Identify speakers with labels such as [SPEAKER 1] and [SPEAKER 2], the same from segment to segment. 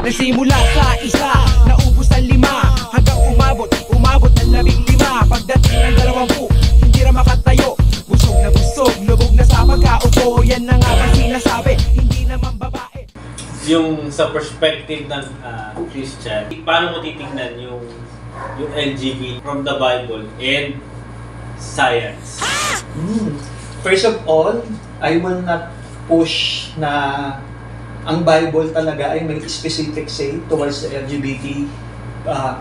[SPEAKER 1] Nagsimula sa isa, naubos ang 5, hanggang umabot ng 15. Pagdating ng 20, hindi na makatayo. Busog na busog, lubog na sa pagkaupo. Yan na nga ba sinasabi, hindi naman babae.
[SPEAKER 2] Yung sa perspective ng Christian, paano mo titignan yung LGBT from the Bible and science?
[SPEAKER 3] First of all, I will not push na ang Bible talaga ay may specific say towards the LGBT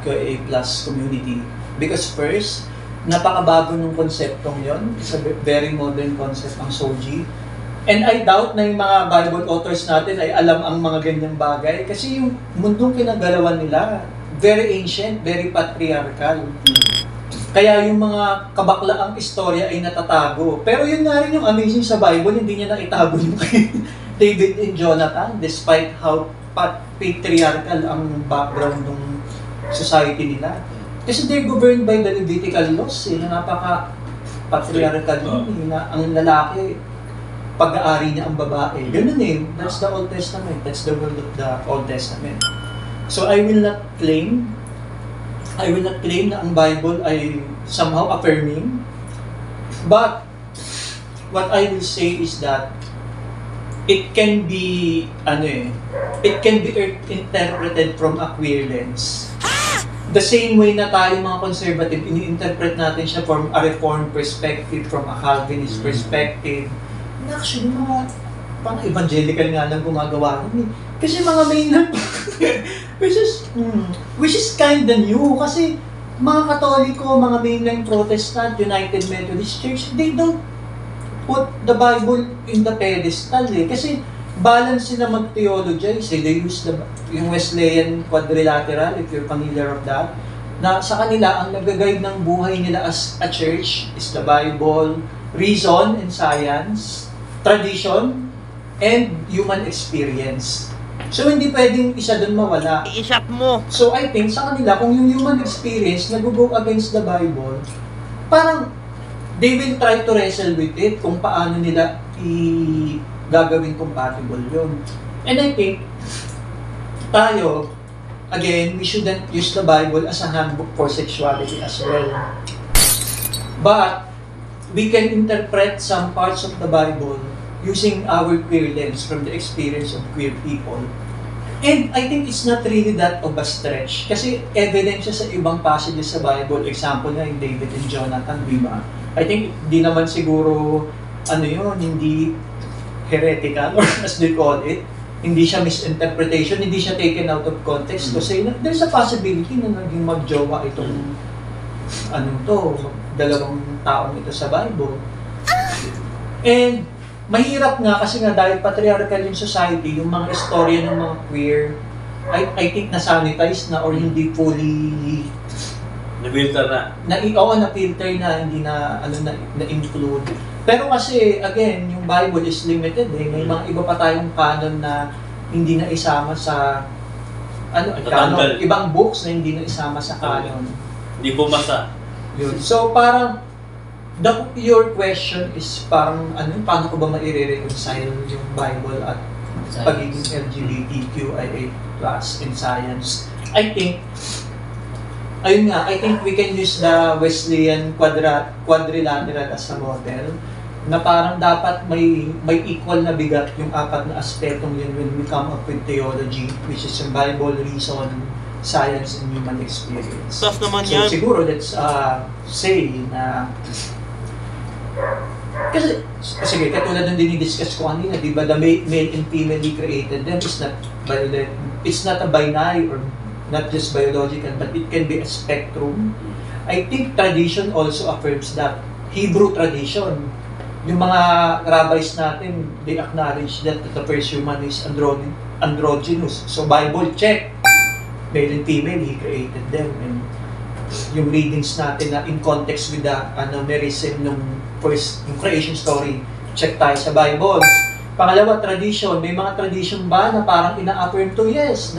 [SPEAKER 3] QA plus community. Because first, napakabago ng konseptong yon. It's a very modern concept ang SOGI. And I doubt na yung mga Bible authors natin ay alam ang mga ganyang bagay. Kasi yung mundong kinagalawan nila, very ancient, very patriarchal. Kaya yung mga kabaklaang istorya ay natatago. Pero yun nga rin yung amazing sa Bible, hindi niya naitago yung kay David and Jonathan, despite how patriarchal ang background ng society nila. Kasi they're governed by the Levitical laws, na napaka-patriarchal yun, na ang lalaki, pag-aari niya ang babae. Ganun that's the Old Testament, that's the word of the Old Testament. So I will not claim na ang Bible ay somehow affirming, but what I will say is that it can be interpreted from a queer lens. The same way na tayo mga conservative, ini-interpret natin siya from a reformed perspective, from a Calvinist perspective. And actually, mga pang-evangelical nga lang gumagawa nun. Kasi mga mainland, which is kinda new. Kasi mga Katoliko, mga mainline Protestant, United Methodist Church, they don't put the Bible in the pedestal Kasi balance sila mag-theologize They use yung Wesleyan quadrilateral, if you're familiar of that, na sa kanila, ang nag-guide ng buhay nila as a church is the Bible, reason and science, tradition, and human experience. So, hindi pwedeng isa doon mawala.
[SPEAKER 1] I-shot mo!
[SPEAKER 3] So, I think sa kanila, kung yung human experience nag-go against the Bible, parang they will try to wrestle with it kung paano nila gagawin compatible yun. And I think, tayo, again, we shouldn't use the Bible as a handbook for sexuality as well. But, we can interpret some parts of the Bible using our queer lens from the experience of queer people. And I think it's not really that of a stretch. Kasi evidence siya sa ibang passages sa Bible. Example nga yung David and Jonathan, di ba? I think di naman siguro, hindi heretical, or as they call it. Hindi siya misinterpretation, hindi siya taken out of context. Kasi there's a possibility na naging magjowa itong dalawang taong ito sa Bible. And mahirap nga kasi nga dahil patriarchal yung society, yung mga istorya ng mga queer, I think na-sanitize na or hindi fully
[SPEAKER 2] na-filter na.
[SPEAKER 3] Na-filter na, hindi na-include. Pero kasi, again, yung Bible is limited May mga iba pa tayong canon na hindi na isama sa canon, ibang books na hindi na isama sa canon.
[SPEAKER 2] Hindi bumasa.
[SPEAKER 3] Yun. So parang your question is parang paano ko ba ma-reconcile yung Bible at pagiging LGBTQIA+ in science? I think we can use the Wesleyan quadrilateral as a model na parang dapat may equal na bigat yung 4 na aspetong yun when we come up with theology, which is yung Bible, reason, science, and human experience.
[SPEAKER 1] Tough naman
[SPEAKER 3] So siguro that's say na kasi sige, katulad ng dinidiscuss ko kanina, di ba, the male and female created them it's not a binary or not just biological, but it can be a spectrum. I think tradition also affirms that. Hebrew tradition, yung mga rabbis natin, they acknowledge that the first human is androgynous. So Bible check, male and female, He created them. And yung readings natin na in context with the merism ng first, yung creation story, check tayo sa Bible. Pangalawa, tradition. May mga tradition ba na parang ina-affirm to? Yes,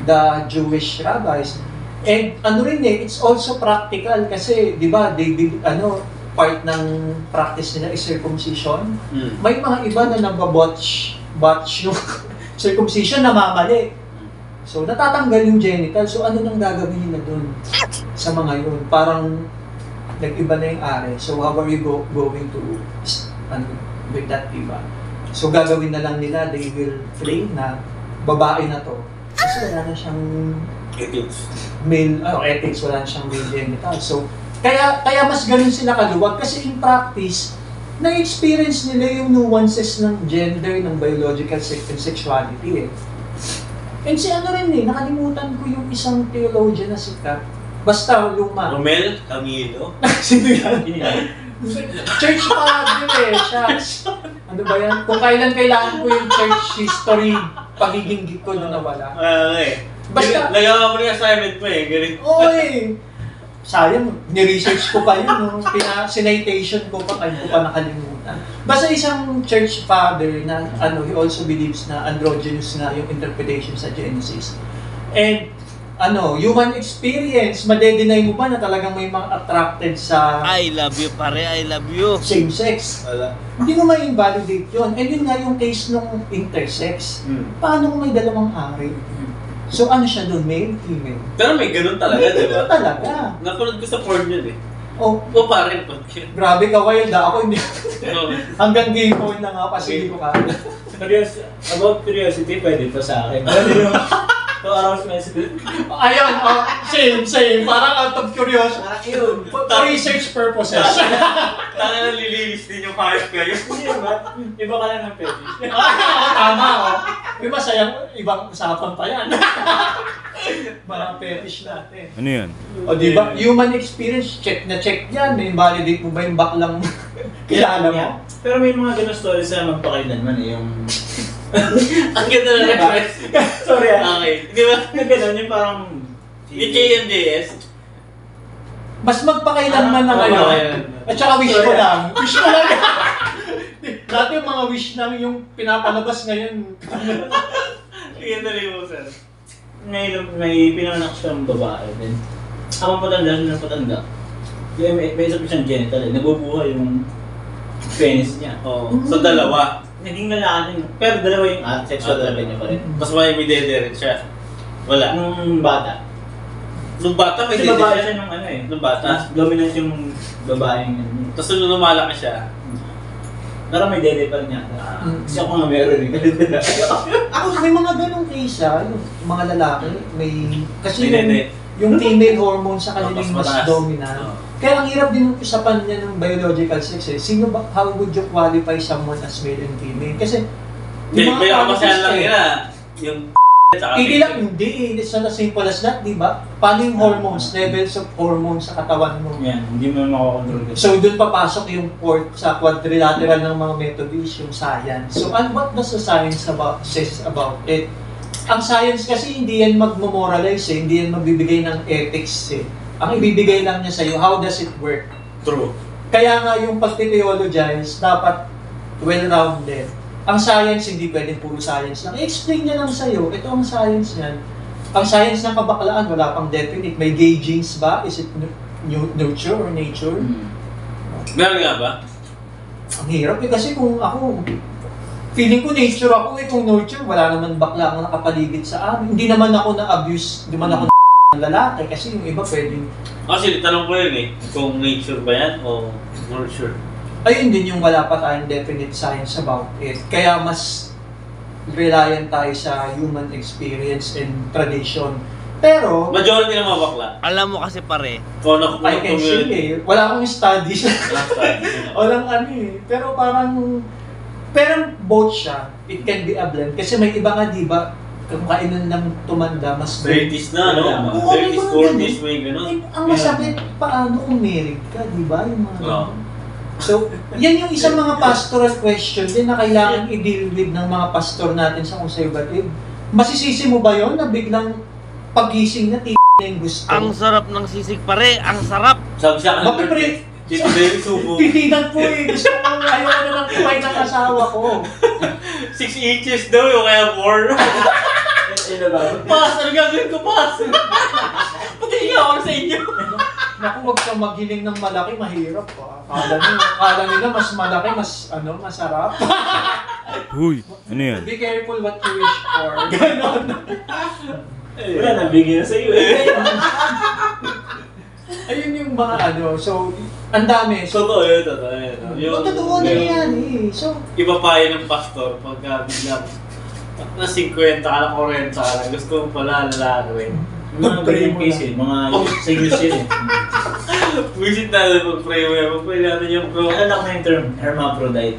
[SPEAKER 3] the Jewish rabbis. And it's also practical kasi, di ba, part ng practice nila is circumcision. May mga iba na nababotch yung circumcision na mamali. So, natatanggal yung genital. So, ano nang gagawin nila dun sa mga yun? Parang nag-iba na yung are. So, how are you going to with that, diba? So, gagawin na lang nila, they will claim na babae na to. Kasi wala na siyang ethics, wala na siyang male genital. So, kaya mas ganun sila kaluwag. Kasi in practice, na-experience nila yung nuances ng gender, ng biological sexuality eh. And si ano rin eh, nakalimutan ko yung isang theologian na sikat. Basta luma.
[SPEAKER 2] Romel Camilo.
[SPEAKER 3] Sino yan? Church father eh, siya. Ano ba yan? Kung kailan kailangan ko yung church history, pagiging geek ko na nawala.
[SPEAKER 2] Okay.
[SPEAKER 3] Basta,
[SPEAKER 2] Nagawa mo na yung assignment mo eh. Galing.
[SPEAKER 3] oy! Sayang, ni-research ko pa yun, no? Sinitation ko pa, kayo ko pa nakalimutan. Basta isang church father na, he also believes na androgynous nga yung interpretation sa Genesis. And, human experience, made-deny mo ba na talagang may mga attracted sa
[SPEAKER 4] I love you pare, I love you.
[SPEAKER 3] same sex?
[SPEAKER 2] Wala.
[SPEAKER 3] Hindi mo ma-invalidate yun. And yun nga yung case ng intersex. Paano kung may dalawang hari? So ano siya doon? Male, female?
[SPEAKER 2] Pero may ganun talaga,
[SPEAKER 3] May
[SPEAKER 2] di ba?
[SPEAKER 3] ganun talaga.
[SPEAKER 2] Napanood ko sa porn yun eh.
[SPEAKER 3] Oh,
[SPEAKER 2] O parin po.
[SPEAKER 3] grabe ka wild ah. Ako hindi.
[SPEAKER 2] No.
[SPEAKER 3] Hanggang game point na nga kasi hindi ko kaya.
[SPEAKER 5] About curiosity, pwede pa sa akin. Pwede yung to arouse my spirit.
[SPEAKER 3] Ayun, same. Parang out of curiosity.
[SPEAKER 5] Parang yun.
[SPEAKER 3] For research purposes.
[SPEAKER 2] Tanga na lilinis din yung heart kayo.
[SPEAKER 5] Hindi ba? Iba ka lang ng fetish.
[SPEAKER 3] Tama oh. May masayang ibang usapan pa yan. Mga fetish natin.
[SPEAKER 4] Ano yun?
[SPEAKER 3] O di ba? Human experience, check na check yan. May invalidate mo ba yung baklang kilala mo?
[SPEAKER 5] Yeah. Pero may mga ganun stories na magpakailanman eh, yung...
[SPEAKER 2] Ang ganda na reference.
[SPEAKER 5] Sorry ah.
[SPEAKER 2] Okay. Di ba?
[SPEAKER 5] Yung ganun, yung parang...
[SPEAKER 2] Yung JMJS.
[SPEAKER 3] Mas magpakailanman na
[SPEAKER 5] Oo,
[SPEAKER 3] ngayon.
[SPEAKER 5] ayun.
[SPEAKER 3] At saka wish ko lang. Wish ko lang. Dati yung mga wish lang yung pinapalabas ngayon.
[SPEAKER 2] Ang ganda rin mo, sir.
[SPEAKER 5] May pinanganak siyang babae din. Ako patanda. May isa pa siyang genital eh. Nabubuhay yung penis niya.
[SPEAKER 2] Oo. So dalawa.
[SPEAKER 5] Naging lalaki din. Pero dalawa yung sexual organ niya pa rin.
[SPEAKER 2] Mas may dede rin siya. Wala.
[SPEAKER 5] Nung bata.
[SPEAKER 2] Nung bata may
[SPEAKER 5] Kasi
[SPEAKER 2] dede
[SPEAKER 5] babae
[SPEAKER 2] siya.
[SPEAKER 5] siya nung ano eh.
[SPEAKER 2] Nung bata.
[SPEAKER 5] Mas dominant yung babaeng ano.
[SPEAKER 2] Tapos nung lumalaki siya.
[SPEAKER 5] Pero may dede pa rin niya. Kasi ako nga meron eh.
[SPEAKER 3] Ako, may mga ganong case yung mga lalaki, kasi
[SPEAKER 2] May dede.
[SPEAKER 3] yung female hormone sa kanila
[SPEAKER 2] Mas
[SPEAKER 3] yung mas
[SPEAKER 2] mataas.
[SPEAKER 3] dominant.
[SPEAKER 2] Oo.
[SPEAKER 3] Kaya ang hirap din yung usapan niya ng biological sex eh. How would you qualify someone as male and female? Kasi
[SPEAKER 2] May kapasyan lang
[SPEAKER 3] eh.
[SPEAKER 2] nila. Yung tsaka
[SPEAKER 3] Hindi lang, hindi. It's not as simple as that, di ba? Paano yung hormones, levels of hormones sa katawan mo?
[SPEAKER 5] Yan, hindi mo makakontrol kasi.
[SPEAKER 3] So, doon papasok yung sa quadrilateral ng mga methods, yung science. So, what does the science says about it? Ang science kasi hindi yan magmomoralize eh, hindi yan magbibigay ng ethics eh. Ang ibibigay lang niya sa'yo, how does it work?
[SPEAKER 2] True.
[SPEAKER 3] Kaya nga yung pagti-theologize, dapat well-rounded. Ang science, hindi pwedeng puro science lang. I-explain niya lang sa'yo, ito ang science niyan. Ang science ng kabaklaan, wala pang definite. May gay genes ba? Is it nurture or nature?
[SPEAKER 2] Meron nga ba?
[SPEAKER 3] Ang hirap eh, kasi kung ako, feeling ko nature ako eh, kung nurture, wala naman bakla ang nakapaligid sa amin. Hindi naman ako na-abuse, hindi naman ako ng lalaki, kasi yung iba pwedeng...
[SPEAKER 2] Actually, tanong ko yun eh, kung nature ba yan o nurture?
[SPEAKER 3] Ayun din yung wala pa tayong definite science about it. Kaya mas reliant tayo sa human experience and tradition. Pero,
[SPEAKER 2] Majority ng mga bakla.
[SPEAKER 4] Alam mo kasi pare,
[SPEAKER 2] Kono
[SPEAKER 3] I can say eh, wala akong studies. Walang ano eh. Pero parang both siya, it can be a blend. Kasi may iba nga, di ba, kung kailan lang tumanda, mas
[SPEAKER 2] 30s na, no?
[SPEAKER 3] Oo, may
[SPEAKER 2] 30s,
[SPEAKER 3] mga
[SPEAKER 2] 40s,
[SPEAKER 3] ganun.
[SPEAKER 2] may gano'n.
[SPEAKER 3] Eh, ang masakit, paano kung married ka, di ba? Yung mga
[SPEAKER 2] Oo.
[SPEAKER 3] So, yan yung isang mga pastoral question din na kailangan i-deal with ng mga pastor natin sa conservative. Masisisi mo ba yon na biglang pagising na na yung gusto?
[SPEAKER 4] ang sarap ng sisig pare, ang sarap.
[SPEAKER 2] Sabi siya,
[SPEAKER 3] Bakit pre?
[SPEAKER 2] Dito ba yung subo?
[SPEAKER 3] Titinan po eh. Gusto ko ayaw na ng kumain ng asawa ko.
[SPEAKER 2] 6 inches daw yung kaya 4.
[SPEAKER 5] Ano ba?
[SPEAKER 2] Pas! Ano gagawin ko, pas? Pati ako sa inyo.
[SPEAKER 3] Naku, wag kang maghiling ng malaki, mahirap pa. Akala nila mas malaki, mas masarap.
[SPEAKER 4] Huy, ano yan?
[SPEAKER 3] Be careful what you wish for. Ganon.
[SPEAKER 5] Wala, nabigyan na sa'yo eh.
[SPEAKER 3] Ayun yung mga ano, so, ang dami. So,
[SPEAKER 2] Totoo yun, totoo yun.
[SPEAKER 3] totoo na yan eh. So,
[SPEAKER 2] Iba pa yun ng pastor pagka biglang na 50 ka na 40 ka na, gusto mo pala lalaki.
[SPEAKER 5] Mga ganyan case eh, mga singles yun eh.
[SPEAKER 2] Visit natin pag-pray mo yan, pag-pray natin yung bro.
[SPEAKER 5] Alam ko na yung term, hermaphrodite.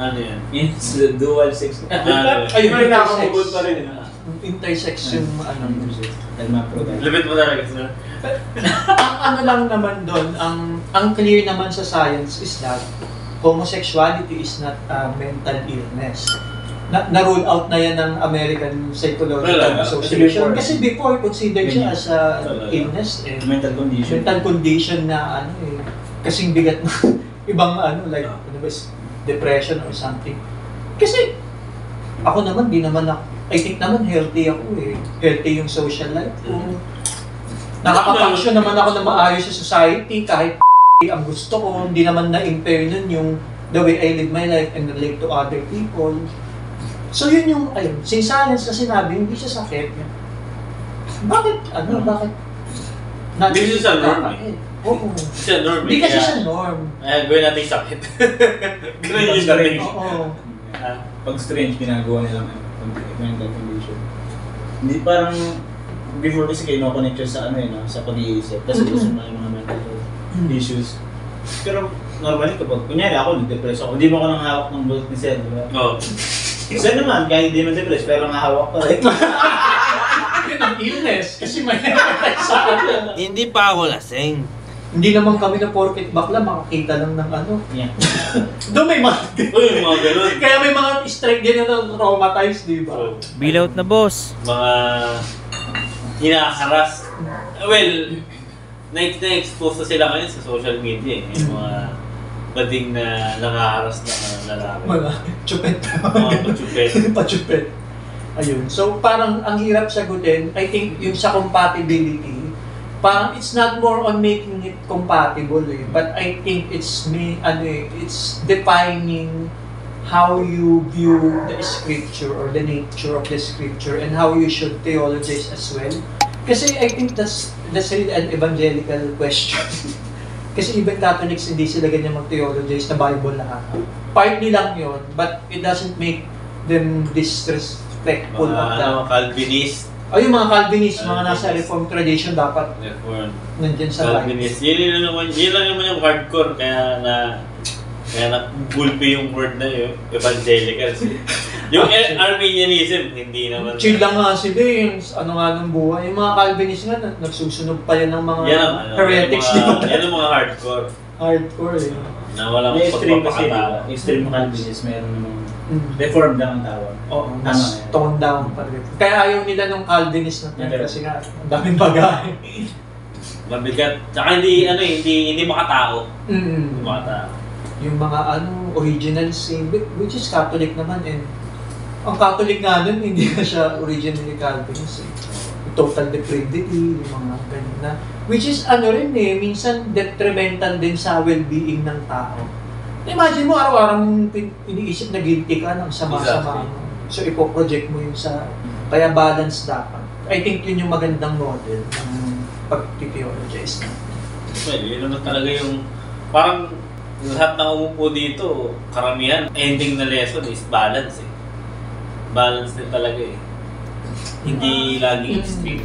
[SPEAKER 2] Ano yan?
[SPEAKER 5] It's dual sex.
[SPEAKER 3] ayun,
[SPEAKER 5] May nakakamabot pa rin eh.
[SPEAKER 3] intersex yung ano.
[SPEAKER 5] Hermaphrodite.
[SPEAKER 2] Limit mo talaga sir.
[SPEAKER 3] Ang ano lang naman doon, ang clear naman sa science is that homosexuality is not a mental illness. Na-rule out na yan ng American Psychological Association. Kasi before, considered siya as a illness.
[SPEAKER 5] Mental condition.
[SPEAKER 3] Mental condition na ano eh. Kasing bigat na ibang ano, like, ano ba, depression or something. Kasi, ako naman, di naman ako, I think naman healthy ako eh. Healthy yung social life ko. Nakaka-function naman ako na maayos sa society kahit ang gusto ko. Hindi naman na-impair nun yung the way I live my life and relate to other people. So yun yung, ayun, si science na sinabi, hindi siya sakit. Bakit, ano, bakit?
[SPEAKER 2] Hindi siya norm eh.
[SPEAKER 3] Oo.
[SPEAKER 2] Siya norm eh.
[SPEAKER 3] Hindi kasi siya norm.
[SPEAKER 2] Gawin natin sakit. Gawin yung sakit.
[SPEAKER 3] Oo.
[SPEAKER 5] Pag strange, ginagawa nilang mental condition. Hindi parang, before kasi kayo no-connect siya sa ano eh, no? Sa pag-iisip. Kasi gusto mo yung mga mental issues. Pero normally kapag, kunyari ako, nag-depress ako, hindi mo ko nang hawak ng bullet ni Sen, di ba?
[SPEAKER 2] Oo.
[SPEAKER 5] Sen naman, kahit hindi mo depress, pero nahawak pa rin.
[SPEAKER 3] Yun ang illness. Kasi may sa akin.
[SPEAKER 4] Hindi pa ako lasing.
[SPEAKER 3] Hindi naman kami na porket bakla, makakita lang ng ano.
[SPEAKER 5] Yeah.
[SPEAKER 3] Doon may mga...
[SPEAKER 2] Uy, mga ganun.
[SPEAKER 3] Kaya may mga strike din na traumatized, di ba?
[SPEAKER 2] So,
[SPEAKER 4] Bilout na boss.
[SPEAKER 2] mga hinakaras. Well, na-expose na sila ngayon sa social media eh. Yung mga bading na nangaharas na lalaki.
[SPEAKER 3] Mga chupet.
[SPEAKER 2] Mga pachupet.
[SPEAKER 3] Pachupet. Ayun. So parang ang hirap sagutin, I think yung sa compatibility, parang it's not more on making it compatible eh. But I think it's it's defining how you view the scripture or the nature of the scripture and how you should theologize as well. Kasi I think that's really an evangelical question. Kasi even Catholics, hindi sila ganyan mag-theologize na Bible lahat. Partly lang yun, but it doesn't make them disrespectful of that.
[SPEAKER 2] Calvinist.
[SPEAKER 3] O yung mga Calvinist, mga nasa Reformed tradition, dapat
[SPEAKER 2] Reformed.
[SPEAKER 3] nandyan sa life.
[SPEAKER 2] Calvinist. Yun lang naman yung hardcore, kaya na-gulpi yung word na yun, evangelical. Yung Arminianism, hindi naman.
[SPEAKER 3] Chill lang nga sila yung ano nga ng buhay. Yung mga Calvinist nga, nagsusunog pa yan ng mga heretics.
[SPEAKER 2] Yan ang mga hardcore.
[SPEAKER 3] Hardcore eh.
[SPEAKER 2] Na walang
[SPEAKER 5] May extreme kasi,
[SPEAKER 2] pagpapakata.
[SPEAKER 5] extreme Calvinist, meron namang reformed lang ang tawag.
[SPEAKER 3] Oo, mas toned down pa rin. Kaya ayaw nila nung Calvinist na term kasi nga, ang daming bagay.
[SPEAKER 2] Mabigat. Tsaka hindi makatao. Hindi makatao.
[SPEAKER 3] Yung mga original sin, which is Catholic naman, and ang Catholic nga dun, hindi na siya originally Calvinist eh. Total depravity, yung mga ganyan na. Which is minsan detrimental din sa well-being ng tao. Imagine mo, araw-araw mong iniisip na guilty ka ng sama-sama. So, ipoproject mo yun sa... Kaya balance dapat. I think yun yung magandang model ng pag-theologize na.
[SPEAKER 2] Well, yun naman talaga yung... Parang lahat ng umupo dito, karamihan, ending na lesson is balance eh. Balance din talaga eh. Hindi laging extreme.